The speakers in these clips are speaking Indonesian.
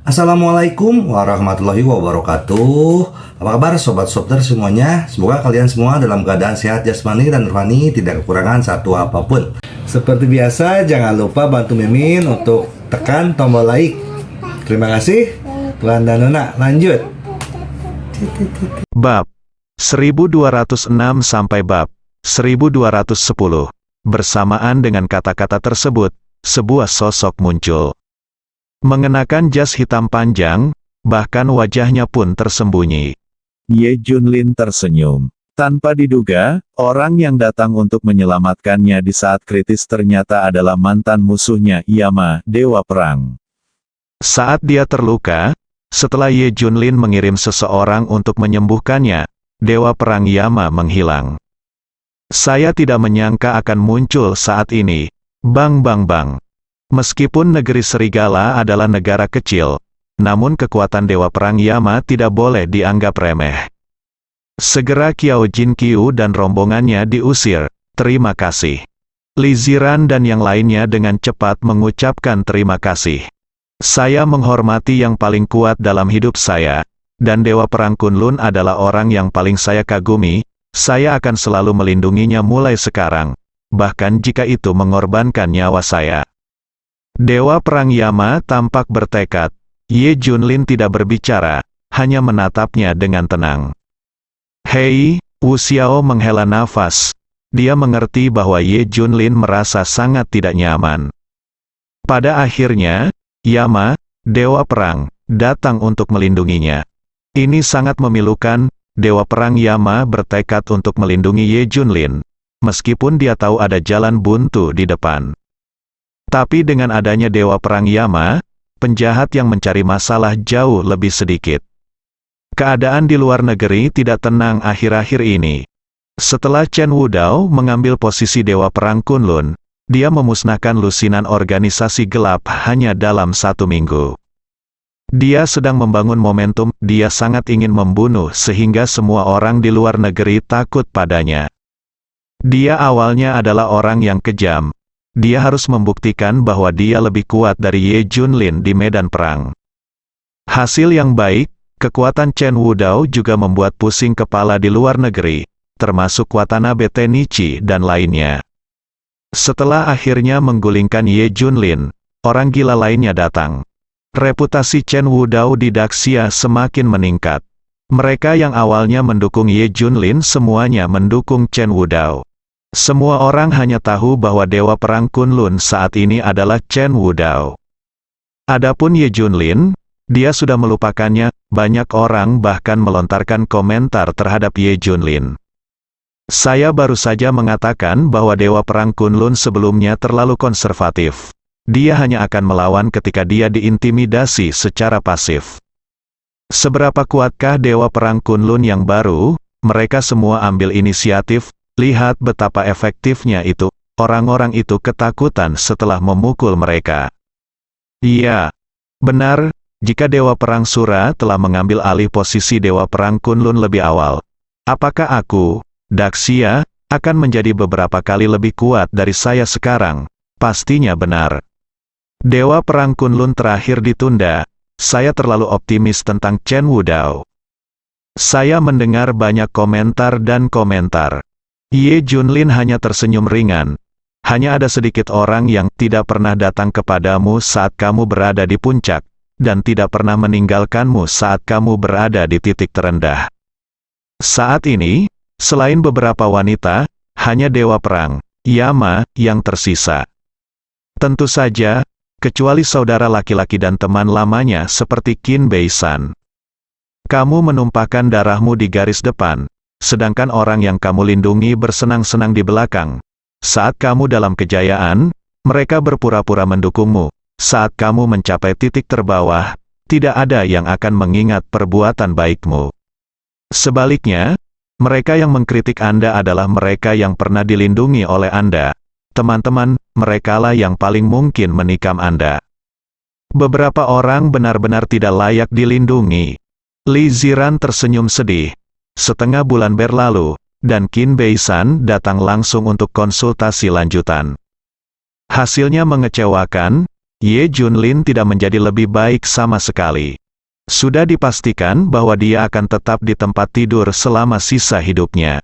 Assalamualaikum warahmatullahi wabarakatuh. Apa kabar sobat Sopter semuanya? Semoga kalian semua dalam keadaan sehat jasmani dan rohani, tidak kekurangan satu apapun. Seperti biasa, jangan lupa bantu Mimin untuk tekan tombol like. Terima kasih. Tuan dan Nona, lanjut. Bab 1206 sampai bab 1210. Bersamaan dengan kata-kata tersebut, sebuah sosok muncul. Mengenakan jas hitam panjang, bahkan wajahnya pun tersembunyi. Ye Junlin tersenyum. Tanpa diduga, orang yang datang untuk menyelamatkannya di saat kritis ternyata adalah mantan musuhnya, Yama, Dewa Perang. Saat dia terluka, setelah Ye Junlin mengirim seseorang untuk menyembuhkannya, Dewa Perang Yama menghilang. Saya tidak menyangka akan muncul saat ini. Bang bang bang. Meskipun negeri serigala adalah negara kecil, namun kekuatan Dewa Perang Yama tidak boleh dianggap remeh. Segera Qiao Jin Qiu dan rombongannya diusir. Terima kasih. Li Ziran dan yang lainnya dengan cepat mengucapkan terima kasih. Saya menghormati yang paling kuat dalam hidup saya, dan Dewa Perang Kunlun adalah orang yang paling saya kagumi. Saya akan selalu melindunginya mulai sekarang, bahkan jika itu mengorbankan nyawa saya. Dewa Perang Yama tampak bertekad. Ye Junlin tidak berbicara, hanya menatapnya dengan tenang. Hei, Wu Xiao menghela nafas. Dia mengerti bahwa Ye Junlin merasa sangat tidak nyaman. Pada akhirnya, Yama, Dewa Perang, datang untuk melindunginya. Ini sangat memilukan. Dewa Perang Yama bertekad untuk melindungi Ye Junlin, meskipun dia tahu ada jalan buntu di depan. Tapi dengan adanya Dewa Perang Yama, penjahat yang mencari masalah jauh lebih sedikit. Keadaan di luar negeri tidak tenang akhir-akhir ini. Setelah Chen Wudao mengambil posisi Dewa Perang Kunlun, dia memusnahkan lusinan organisasi gelap hanya dalam 1 minggu. Dia sedang membangun momentum, dia sangat ingin membunuh sehingga semua orang di luar negeri takut padanya. Dia awalnya adalah orang yang kejam. Dia harus membuktikan bahwa dia lebih kuat dari Ye Junlin di medan perang. Hasil yang baik, kekuatan Chen Wudao juga membuat pusing kepala di luar negeri, termasuk Watanabe Tenichi dan lainnya. Setelah akhirnya menggulingkan Ye Junlin, orang gila lainnya datang. Reputasi Chen Wudao di Daxia semakin meningkat. Mereka yang awalnya mendukung Ye Junlin semuanya mendukung Chen Wudao. Semua orang hanya tahu bahwa Dewa Perang Kunlun saat ini adalah Chen Wudao. Adapun Ye Junlin, dia sudah melupakannya. Banyak orang bahkan melontarkan komentar terhadap Ye Junlin. Saya baru saja mengatakan bahwa Dewa Perang Kunlun sebelumnya terlalu konservatif. Dia hanya akan melawan ketika dia diintimidasi secara pasif. Seberapa kuatkah Dewa Perang Kunlun yang baru? Mereka semua ambil inisiatif. Lihat betapa efektifnya itu. Orang-orang itu ketakutan setelah memukul mereka. Iya, benar, jika Dewa Perang Sura telah mengambil alih posisi Dewa Perang Kunlun lebih awal. Apakah aku, Daxia, akan menjadi beberapa kali lebih kuat dari saya sekarang? Pastinya benar. Dewa Perang Kunlun terakhir ditunda. Saya terlalu optimis tentang Chen Wudao. Saya mendengar banyak komentar dan komentar. Ye Junlin hanya tersenyum ringan. Hanya ada sedikit orang yang tidak pernah datang kepadamu saat kamu berada di puncak, dan tidak pernah meninggalkanmu saat kamu berada di titik terendah. Saat ini, selain beberapa wanita, hanya Dewa Perang Yama yang tersisa. Tentu saja, kecuali saudara laki-laki dan teman lamanya seperti Qin Bei-san. Kamu menumpahkan darahmu di garis depan, sedangkan orang yang kamu lindungi bersenang-senang di belakang. Saat kamu dalam kejayaan, mereka berpura-pura mendukungmu. Saat kamu mencapai titik terbawah, tidak ada yang akan mengingat perbuatan baikmu. Sebaliknya, mereka yang mengkritik Anda adalah mereka yang pernah dilindungi oleh Anda. Teman-teman, merekalah yang paling mungkin menikam Anda. Beberapa orang benar-benar tidak layak dilindungi. Li Ziran tersenyum sedih. Setengah bulan berlalu, dan Qin Bei-san datang langsung untuk konsultasi lanjutan. Hasilnya mengecewakan. Ye Junlin tidak menjadi lebih baik sama sekali. Sudah dipastikan bahwa dia akan tetap di tempat tidur selama sisa hidupnya.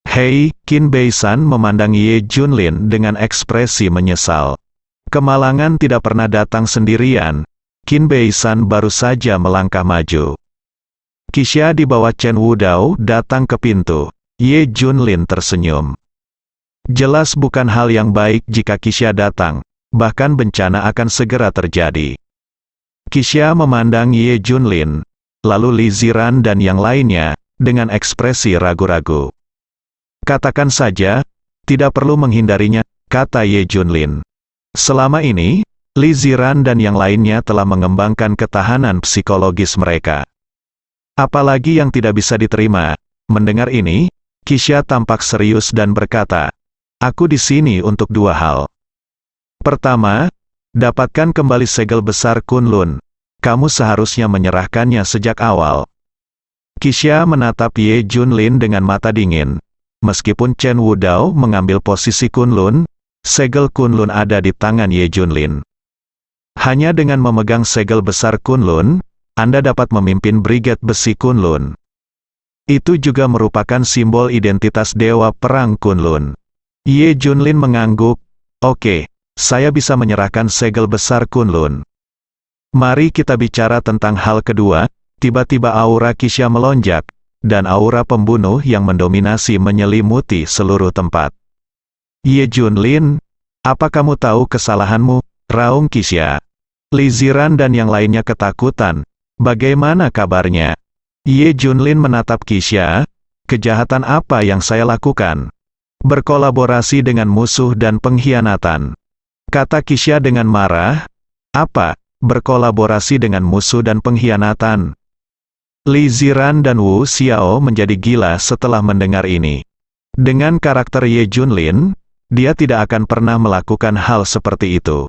Hei, Qin Beisan memandang Ye Junlin dengan ekspresi menyesal. Kemalangan tidak pernah datang sendirian. Qin Beisan baru saja melangkah maju. Qixia di bawah Chen Wudao datang ke pintu. Ye Junlin tersenyum. Jelas bukan hal yang baik jika Qixia datang, bahkan bencana akan segera terjadi. Qixia memandang Ye Junlin, lalu Li Ziran dan yang lainnya, dengan ekspresi ragu-ragu. Katakan saja, tidak perlu menghindarinya, kata Ye Junlin. Selama ini, Li Ziran dan yang lainnya telah mengembangkan ketahanan psikologis mereka. Apalagi yang tidak bisa diterima. Mendengar ini, Qixia tampak serius dan berkata, "Aku di sini untuk dua hal. Pertama, dapatkan kembali segel besar Kunlun. Kamu seharusnya menyerahkannya sejak awal." Qixia menatap Ye Junlin dengan mata dingin. Meskipun Chen Wudao mengambil posisi Kunlun, segel Kunlun ada di tangan Ye Junlin. Hanya dengan memegang segel besar Kunlun, Anda dapat memimpin Brigade Besi Kunlun. Itu juga merupakan simbol identitas Dewa Perang Kunlun. Ye Junlin mengangguk, "Oke, saya bisa menyerahkan segel besar Kunlun." Mari kita bicara tentang hal kedua. Tiba-tiba aura Qixia melonjak, dan aura pembunuh yang mendominasi menyelimuti seluruh tempat. "Ye Junlin, apa kamu tahu kesalahanmu?" raung Qixia. Li Ziran dan yang lainnya ketakutan. "Bagaimana kabarnya?" Ye Junlin menatap Qixia. "Kejahatan apa yang saya lakukan?" "Berkolaborasi dengan musuh dan pengkhianatan," kata Qixia dengan marah. "Apa? Berkolaborasi dengan musuh dan pengkhianatan?" Li Ziran dan Wu Xiao menjadi gila setelah mendengar ini. Dengan karakter Ye Junlin, dia tidak akan pernah melakukan hal seperti itu.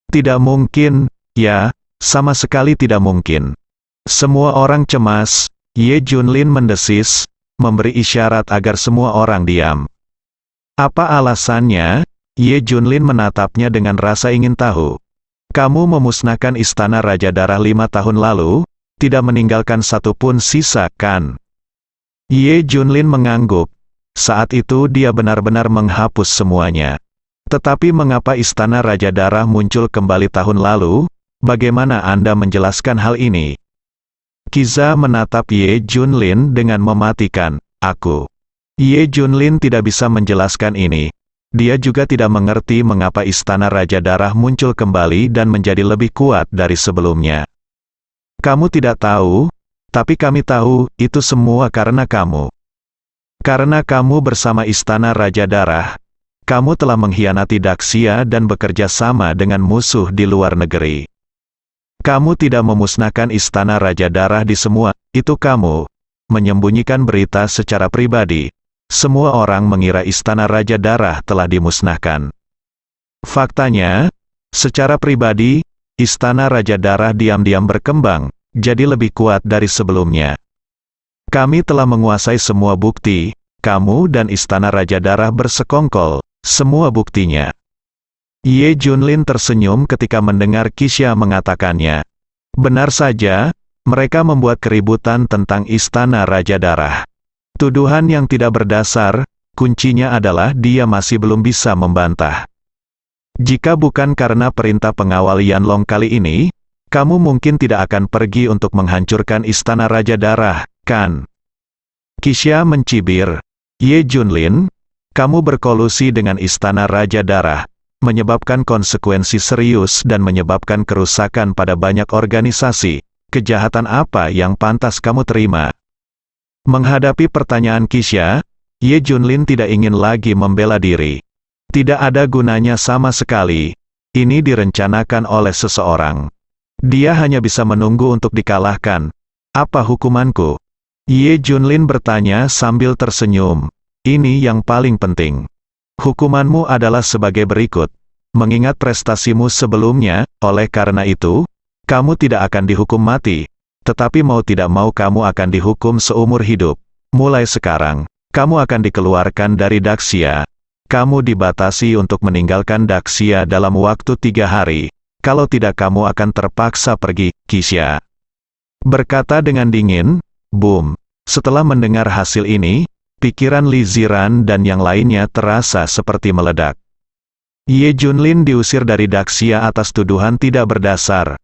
Tidak mungkin, ya, sama sekali tidak mungkin. Semua orang cemas. Ye Junlin mendesis, memberi isyarat agar semua orang diam. "Apa alasannya?" Ye Junlin menatapnya dengan rasa ingin tahu. "Kamu memusnahkan istana Raja Darah 5 tahun lalu, tidak meninggalkan satu pun sisa, kan?" Ye Junlin mengangguk. Saat itu dia benar-benar menghapus semuanya. "Tetapi mengapa istana Raja Darah muncul kembali tahun lalu? Bagaimana Anda menjelaskan hal ini?" Qiza menatap Ye Junlin dengan mematikan. "Aku." Ye Junlin tidak bisa menjelaskan ini. Dia juga tidak mengerti mengapa istana Raja Darah muncul kembali dan menjadi lebih kuat dari sebelumnya. "Kamu tidak tahu, tapi kami tahu, itu semua karena kamu. Karena kamu bersama istana Raja Darah, kamu telah mengkhianati Daxia dan bekerja sama dengan musuh di luar negeri. Kamu tidak memusnahkan istana Raja Darah di semua, itu kamu menyembunyikan berita secara pribadi. Semua orang mengira istana Raja Darah telah dimusnahkan. Faktanya, secara pribadi, istana Raja Darah diam-diam berkembang, jadi lebih kuat dari sebelumnya. Kami telah menguasai semua bukti, kamu dan istana Raja Darah bersekongkol, semua buktinya." Ye Junlin tersenyum ketika mendengar Qixia mengatakannya. Benar saja, mereka membuat keributan tentang istana Raja Darah. Tuduhan yang tidak berdasar, kuncinya adalah dia masih belum bisa membantah. "Jika bukan karena perintah pengawal Yanlong kali ini, kamu mungkin tidak akan pergi untuk menghancurkan istana Raja Darah, kan?" Qixia mencibir. "Ye Junlin, kamu berkolusi dengan istana Raja Darah, menyebabkan konsekuensi serius dan menyebabkan kerusakan pada banyak organisasi. Kejahatan apa yang pantas kamu terima?" Menghadapi pertanyaan Qixia, Ye Junlin tidak ingin lagi membela diri. Tidak ada gunanya sama sekali. Ini direncanakan oleh seseorang. Dia hanya bisa menunggu untuk dikalahkan. "Apa hukumanku?" Ye Junlin bertanya sambil tersenyum. "Ini yang paling penting. Hukumanmu adalah sebagai berikut. Mengingat prestasimu sebelumnya, oleh karena itu, kamu tidak akan dihukum mati. Tetapi mau tidak mau kamu akan dihukum seumur hidup. Mulai sekarang, kamu akan dikeluarkan dari Daxia. Kamu dibatasi untuk meninggalkan Daxia dalam waktu 3 hari. kalau tidak kamu akan terpaksa pergi, Kisha. Berkata dengan dingin. Boom. Setelah mendengar hasil ini, pikiran Li Ziran dan yang lainnya terasa seperti meledak. Ye Junlin diusir dari Daxia atas tuduhan tidak berdasar.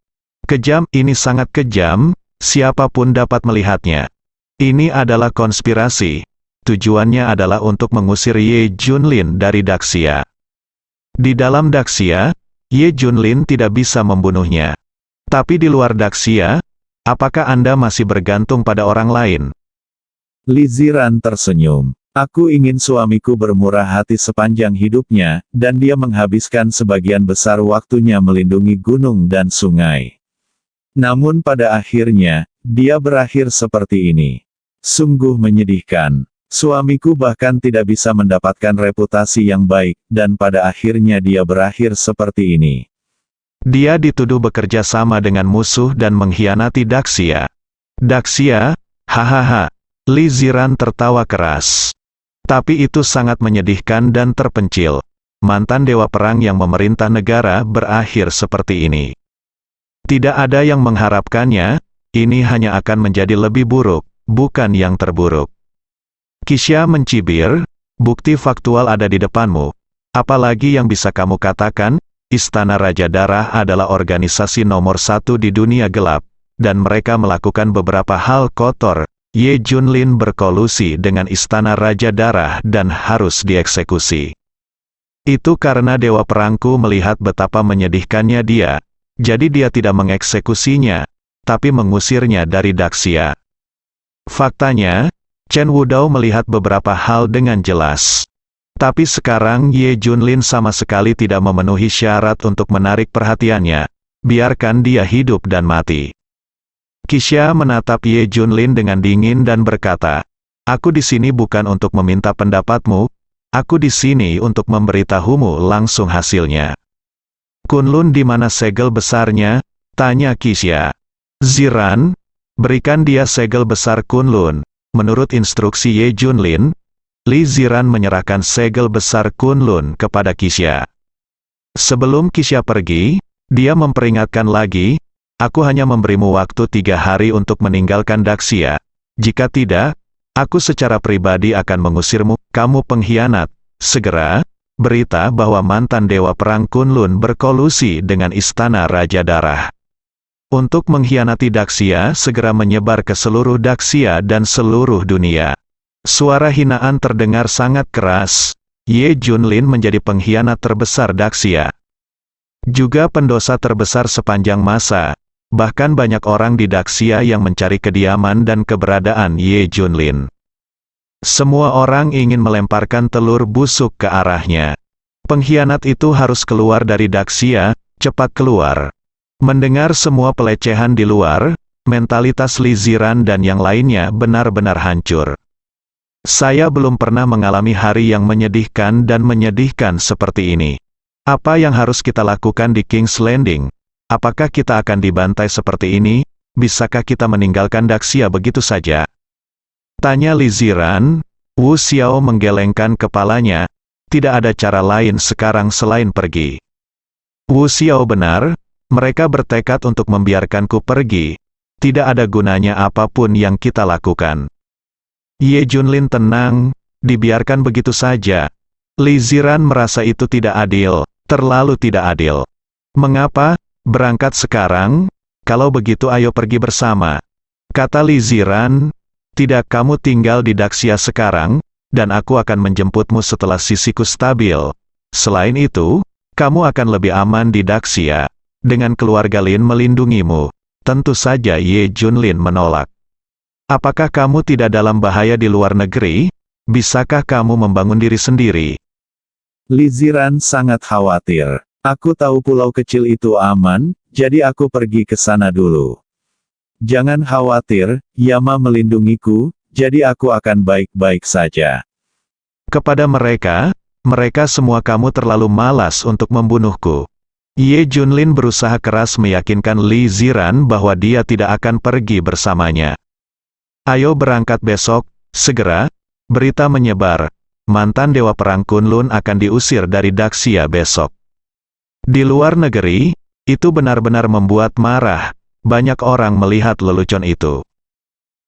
Kejam, ini sangat kejam, siapapun dapat melihatnya. Ini adalah konspirasi. Tujuannya adalah untuk mengusir Ye Junlin dari Daxia. Di dalam Daxia, Ye Junlin tidak bisa membunuhnya. Tapi di luar Daxia, apakah Anda masih bergantung pada orang lain? Li Ziran tersenyum. Aku ingin suamiku bermurah hati sepanjang hidupnya, dan dia menghabiskan sebagian besar waktunya melindungi gunung dan sungai. Namun pada akhirnya, dia berakhir seperti ini. Sungguh menyedihkan. Suamiku bahkan tidak bisa mendapatkan reputasi yang baik, dan pada akhirnya dia berakhir seperti ini. Dia dituduh bekerja sama dengan musuh dan mengkhianati Daxia. Daxia? Hahaha. Li Ziran tertawa keras. Tapi itu sangat menyedihkan dan terpencil. Mantan dewa perang yang memerintah negara berakhir seperti ini. Tidak ada yang mengharapkannya, ini hanya akan menjadi lebih buruk, bukan yang terburuk. Kisha mencibir, bukti faktual ada di depanmu. Apalagi yang bisa kamu katakan? Istana Raja Darah adalah organisasi nomor 1 di dunia gelap, dan mereka melakukan beberapa hal kotor. Ye Junlin berkolusi dengan Istana Raja Darah dan harus dieksekusi. Itu karena Dewa Perangku melihat betapa menyedihkannya dia, jadi dia tidak mengeksekusinya, tapi mengusirnya dari Daxia. Faktanya, Chen Wudao melihat beberapa hal dengan jelas. Tapi sekarang Ye Junlin sama sekali tidak memenuhi syarat untuk menarik perhatiannya. Biarkan dia hidup dan mati. Kisha menatap Ye Junlin dengan dingin dan berkata, aku di sini bukan untuk meminta pendapatmu, aku di sini untuk memberitahumu langsung hasilnya. Kunlun di mana segel besarnya? Tanya Kisha. Ziran, berikan dia segel besar Kunlun. Menurut instruksi Ye Junlin, Li Ziran menyerahkan segel besar Kunlun kepada Kisha. Sebelum Kisha pergi, dia memperingatkan lagi, aku hanya memberimu waktu 3 hari untuk meninggalkan Daxia. Jika tidak, aku secara pribadi akan mengusirmu, kamu pengkhianat. Segera, berita bahwa mantan Dewa Perang Kunlun berkolusi dengan Istana Raja Darah. Untuk mengkhianati Daxia segera menyebar ke seluruh Daxia dan seluruh dunia. Suara hinaan terdengar sangat keras. Ye Junlin menjadi pengkhianat terbesar Daxia. Juga pendosa terbesar sepanjang masa. Bahkan banyak orang di Daxia yang mencari kediaman dan keberadaan Ye Junlin. Semua orang ingin melemparkan telur busuk ke arahnya. Pengkhianat itu harus keluar dari Daxia, cepat keluar. Mendengar semua pelecehan di luar, mentalitas Li Ziran dan yang lainnya benar-benar hancur. Saya belum pernah mengalami hari yang menyedihkan dan menyedihkan seperti ini. Apa yang harus kita lakukan di King's Landing? Apakah kita akan dibantai seperti ini? Bisakah kita meninggalkan Daxia begitu saja? Tanya Li Ziran. Wu Xiao menggelengkan kepalanya. Tidak ada cara lain sekarang selain pergi. Wu Xiao benar, mereka bertekad untuk membiarkanku pergi. Tidak ada gunanya apapun yang kita lakukan. Ye Junlin tenang, dibiarkan begitu saja. Li Ziran merasa itu tidak adil, terlalu tidak adil. Mengapa? Berangkat sekarang? Kalau begitu ayo pergi bersama. Kata Li Ziran, tidak, kamu tinggal di Daxia sekarang, dan aku akan menjemputmu setelah sisiku stabil. Selain itu, kamu akan lebih aman di Daxia. Dengan keluarga Lin melindungimu. Tentu saja Ye Junlin menolak. Apakah kamu tidak dalam bahaya di luar negeri? Bisakah kamu membangun diri sendiri? Li Ziran sangat khawatir. Aku tahu pulau kecil itu aman, jadi aku pergi ke sana dulu. Jangan khawatir, Yama melindungiku, jadi aku akan baik-baik saja. Kepada mereka semua kamu terlalu malas untuk membunuhku. Ye Junlin berusaha keras meyakinkan Li Ziran bahwa dia tidak akan pergi bersamanya. Ayo berangkat besok, segera, berita menyebar, mantan Dewa Perang Kunlun akan diusir dari Daxia besok. Di luar negeri, Itu benar-benar membuat marah. Banyak orang melihat lelucon itu.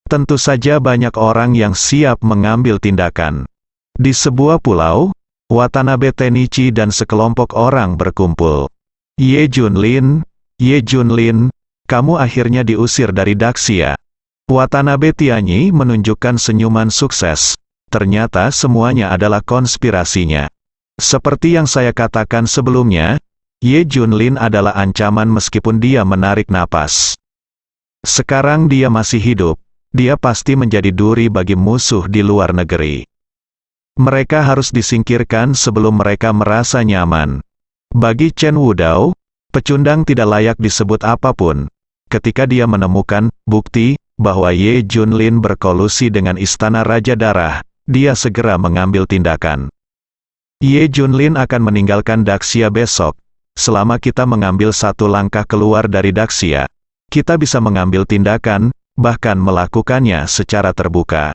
Tentu saja banyak orang yang siap mengambil tindakan. Di sebuah pulau, Watanabe Tenichi dan sekelompok orang berkumpul. Ye Junlin, kamu akhirnya diusir dari Daxia. Watanabe Tianyi menunjukkan senyuman sukses. Ternyata semuanya adalah konspirasinya. Seperti yang saya katakan sebelumnya, Ye Junlin adalah ancaman meskipun dia menarik napas. Sekarang dia masih hidup, dia pasti menjadi duri bagi musuh di luar negeri. Mereka harus disingkirkan sebelum mereka merasa nyaman. Bagi Chen Wudao, pecundang tidak layak disebut apapun. Ketika dia menemukan bukti bahwa Ye Junlin berkolusi dengan Istana Raja Darah, dia segera mengambil tindakan. Ye Junlin akan meninggalkan Daxia besok. Selama kita mengambil satu langkah keluar dari Daxia, kita bisa mengambil tindakan, bahkan melakukannya secara terbuka.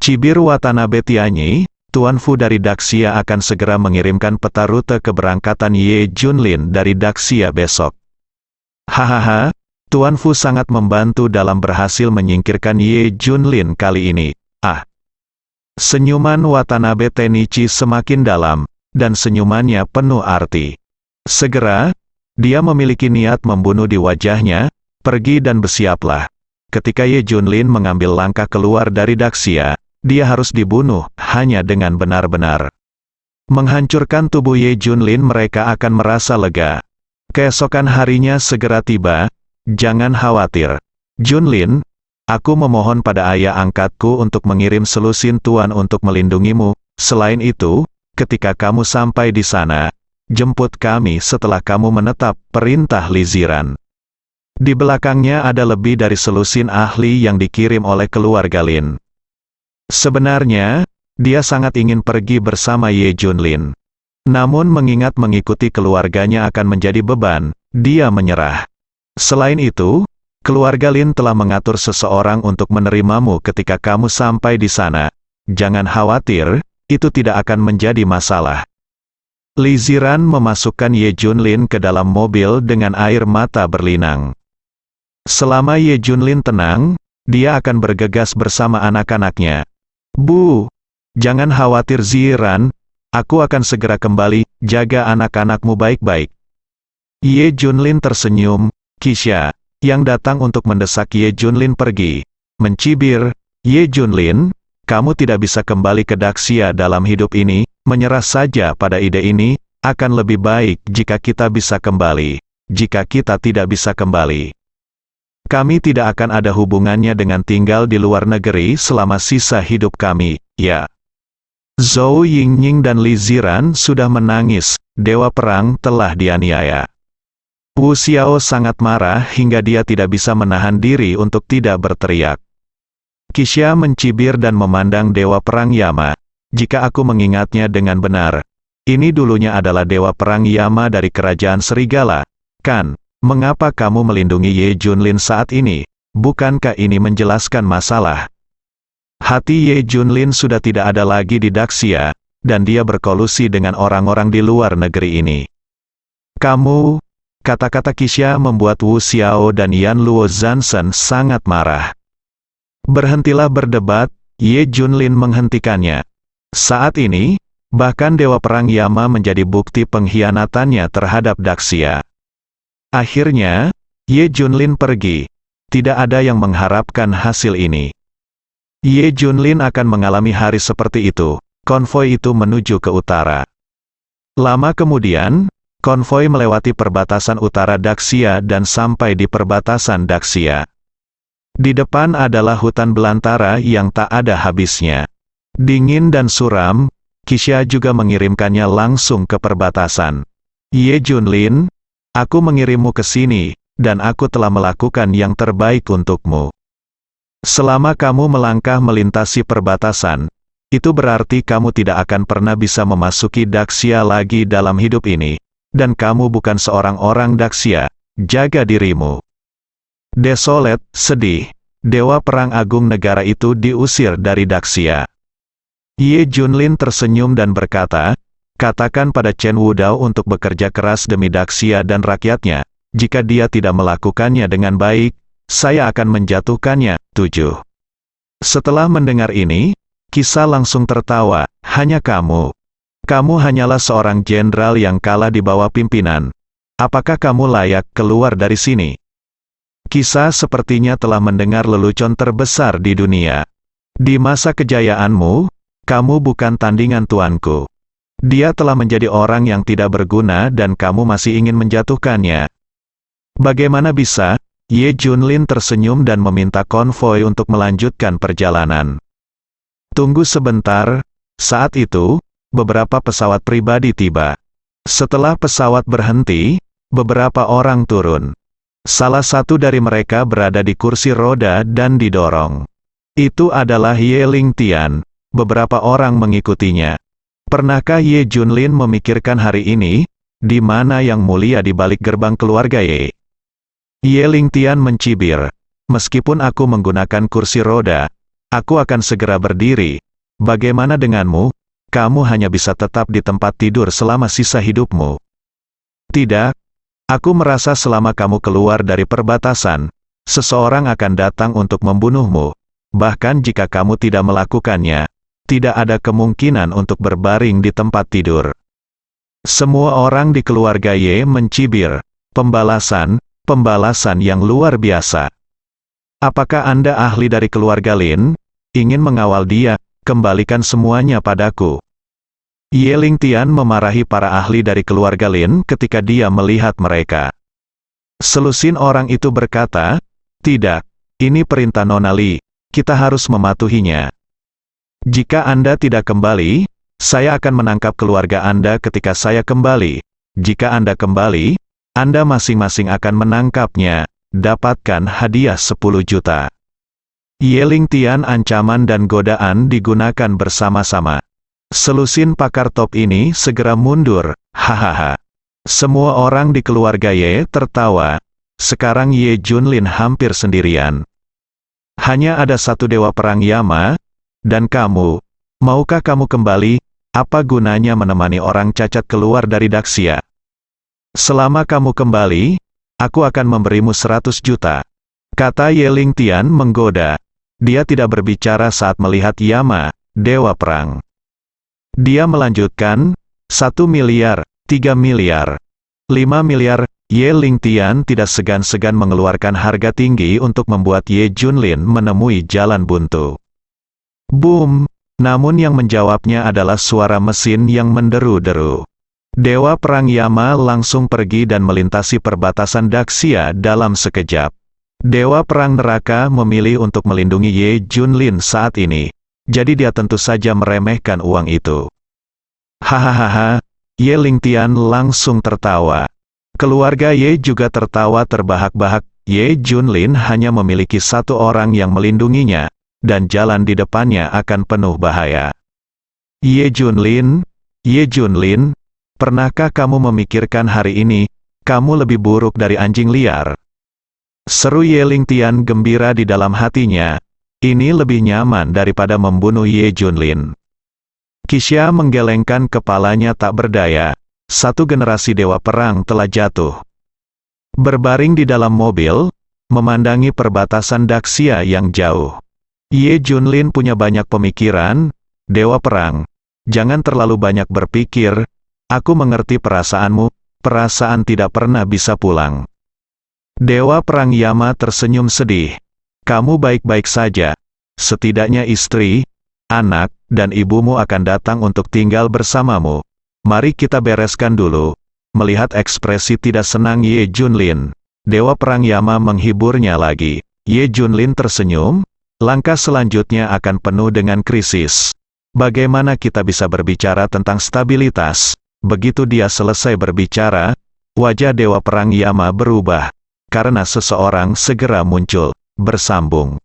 Cibir Watanabe Tianyi, Tuan Fu dari Daxia akan segera mengirimkan peta rute keberangkatan Ye Junlin dari Daxia besok. Hahaha, Tuan Fu sangat membantu dalam berhasil menyingkirkan Ye Junlin kali ini. Senyuman Watanabe Tenichi semakin dalam, dan senyumannya penuh arti. Segera, dia memiliki niat membunuh di wajahnya. Pergi dan bersiaplah. Ketika Ye Junlin mengambil langkah keluar dari Daxia, dia harus dibunuh, hanya dengan benar-benar menghancurkan tubuh Ye Junlin mereka akan merasa lega. Keesokan harinya segera tiba. Jangan khawatir, Junlin, aku memohon pada ayah angkatku untuk mengirim selusin Tuan untuk melindungimu. Selain itu, ketika kamu sampai di sana, jemput kami setelah kamu menetap, perintah Liziran. Di belakangnya ada lebih dari selusin ahli yang dikirim oleh keluarga Lin. Sebenarnya, dia sangat ingin pergi bersama Ye Junlin. Namun mengingat mengikuti keluarganya akan menjadi beban, dia menyerah. Selain itu, keluarga Lin telah mengatur seseorang untuk menerimamu ketika kamu sampai di sana. Jangan khawatir, itu tidak akan menjadi masalah. Liziran memasukkan Ye Junlin ke dalam mobil dengan air mata berlinang. Selama Ye Junlin tenang, dia akan bergegas bersama anak-anaknya. Bu, jangan khawatir Ziran, aku akan segera kembali, jaga anak-anakmu baik-baik. Ye Junlin tersenyum. Kisha, yang datang untuk mendesak Ye Junlin pergi, mencibir, Ye Junlin, kamu tidak bisa kembali ke Daxia dalam hidup ini, menyerah saja pada ide ini, akan lebih baik jika kita bisa kembali. Jika kita tidak bisa kembali, kami tidak akan ada hubungannya dengan tinggal di luar negeri selama sisa hidup kami, ya. Zhou Yingning dan Li Ziran sudah menangis, Dewa Perang telah dianiaya. Wu Xiao sangat marah hingga dia tidak bisa menahan diri untuk tidak berteriak. Kisha mencibir dan memandang Dewa Perang Yama. Jika aku mengingatnya dengan benar, ini dulunya adalah Dewa Perang Yama dari Kerajaan Serigala, kan? Mengapa kamu melindungi Ye Junlin saat ini? Bukankah ini menjelaskan masalah? Hati Ye Junlin sudah tidak ada lagi di Daxia, dan dia berkolusi dengan orang-orang di luar negeri ini. Kamu, kata-kata Kisha membuat Wu Xiao dan Yan Luo Zansen sangat marah. Berhentilah berdebat, Ye Junlin menghentikannya. Saat ini, bahkan Dewa Perang Yama menjadi bukti pengkhianatannya terhadap Daxia. Akhirnya, Ye Junlin pergi. Tidak ada yang mengharapkan hasil ini. Ye Junlin akan mengalami hari seperti itu. Konvoi itu menuju ke utara. Lama kemudian, konvoi melewati perbatasan utara Daxia dan sampai di perbatasan Daxia. Di depan adalah hutan belantara yang tak ada habisnya. Dingin dan suram, Kisha juga mengirimkannya langsung ke perbatasan. Ye Junlin, aku mengirimmu ke sini, dan aku telah melakukan yang terbaik untukmu. Selama kamu melangkah melintasi perbatasan, itu berarti kamu tidak akan pernah bisa memasuki Daxia lagi dalam hidup ini. Dan kamu bukan seorang orang Daxia, jaga dirimu. Desolate, sedih, Dewa Perang Agung negara itu diusir dari Daxia. Ye Junlin tersenyum dan berkata, Katakan pada Chen Wudao untuk bekerja keras demi Daxia dan rakyatnya. Jika dia tidak melakukannya dengan baik, saya akan menjatuhkannya. 7. Setelah mendengar ini, Kisah langsung tertawa. Hanya kamu. Kamu hanyalah seorang jenderal yang kalah di bawah pimpinan. Apakah kamu layak keluar dari sini? Kisah sepertinya telah mendengar lelucon terbesar di dunia. Di masa kejayaanmu, kamu bukan tandingan tuanku. Dia telah menjadi orang yang tidak berguna dan kamu masih ingin menjatuhkannya. Bagaimana bisa? Ye Junlin tersenyum dan meminta konvoi untuk melanjutkan perjalanan. Tunggu sebentar. Saat itu, beberapa pesawat pribadi tiba. Setelah pesawat berhenti, beberapa orang turun. Salah satu dari mereka berada di kursi roda dan didorong. Itu adalah Ye Lingtian. Beberapa orang mengikutinya. Pernahkah Ye Junlin memikirkan hari ini, di mana yang mulia di balik gerbang keluarga Ye? Ye Lingtian mencibir. Meskipun aku menggunakan kursi roda, aku akan segera berdiri. Bagaimana denganmu? Kamu hanya bisa tetap di tempat tidur selama sisa hidupmu. Tidak. Aku merasa selama kamu keluar dari perbatasan, seseorang akan datang untuk membunuhmu. Bahkan jika kamu tidak melakukannya, tidak ada kemungkinan untuk berbaring di tempat tidur. Semua orang di keluarga Ye mencibir. Pembalasan yang luar biasa. Apakah Anda ahli dari keluarga Lin? Ingin mengawal dia? Kembalikan semuanya padaku. Ye Lingtian memarahi para ahli dari keluarga Lin ketika dia melihat mereka. Selusin orang itu berkata, "Tidak, ini perintah Nona Li, kita harus mematuhinya. Jika Anda tidak kembali, saya akan menangkap keluarga Anda ketika saya kembali. Jika Anda kembali, Anda masing-masing akan menangkapnya, dapatkan hadiah 10 juta. Ye Lingtian ancaman dan godaan digunakan bersama-sama. Selusin pakar top ini segera mundur, hahaha. Semua orang di keluarga Ye tertawa. Sekarang Ye Junlin hampir sendirian. Hanya ada satu dewa perang Yama, dan kamu. Maukah kamu kembali? Apa gunanya menemani orang cacat keluar dari Daxia? Selama kamu kembali, aku akan memberimu 100 juta. Kata Ye Lingtian menggoda. Dia tidak berbicara saat melihat Yama, dewa perang. Dia melanjutkan, 1 miliar, 3 miliar, 5 miliar. Ye Lingtian tidak segan-segan mengeluarkan harga tinggi untuk membuat Ye Junlin menemui jalan buntu. Boom! Namun yang menjawabnya adalah suara mesin yang menderu-deru. Dewa perang Yama langsung pergi dan melintasi perbatasan Daxia dalam sekejap. Dewa perang neraka memilih untuk melindungi Ye Junlin saat ini. Jadi dia tentu saja meremehkan uang itu. Hahaha, Ye Lingtian langsung tertawa. Keluarga Ye juga tertawa terbahak-bahak. Ye Junlin hanya memiliki satu orang yang melindunginya, dan jalan di depannya akan penuh bahaya. Ye Junlin, pernahkah kamu memikirkan hari ini, kamu lebih buruk dari anjing liar? Seru Ye Lingtian gembira di dalam hatinya. Ini lebih nyaman daripada membunuh Ye Junlin. Kisha menggelengkan kepalanya tak berdaya. Satu generasi dewa perang telah jatuh. Berbaring di dalam mobil, memandangi perbatasan Daxia yang jauh. Ye Junlin punya banyak pemikiran. Dewa perang, jangan terlalu banyak berpikir. Aku mengerti perasaanmu, perasaan tidak pernah bisa pulang. Dewa perang Yama tersenyum sedih. Kamu baik-baik saja. Setidaknya istri, anak, dan ibumu akan datang untuk tinggal bersamamu. Mari kita bereskan dulu. Melihat ekspresi tidak senang Ye Junlin, Dewa perang Yama menghiburnya lagi. Ye Junlin tersenyum. Langkah selanjutnya akan penuh dengan krisis. Bagaimana kita bisa berbicara tentang stabilitas? Begitu dia selesai berbicara, wajah Dewa perang Yama berubah. Karena seseorang segera muncul, bersambung.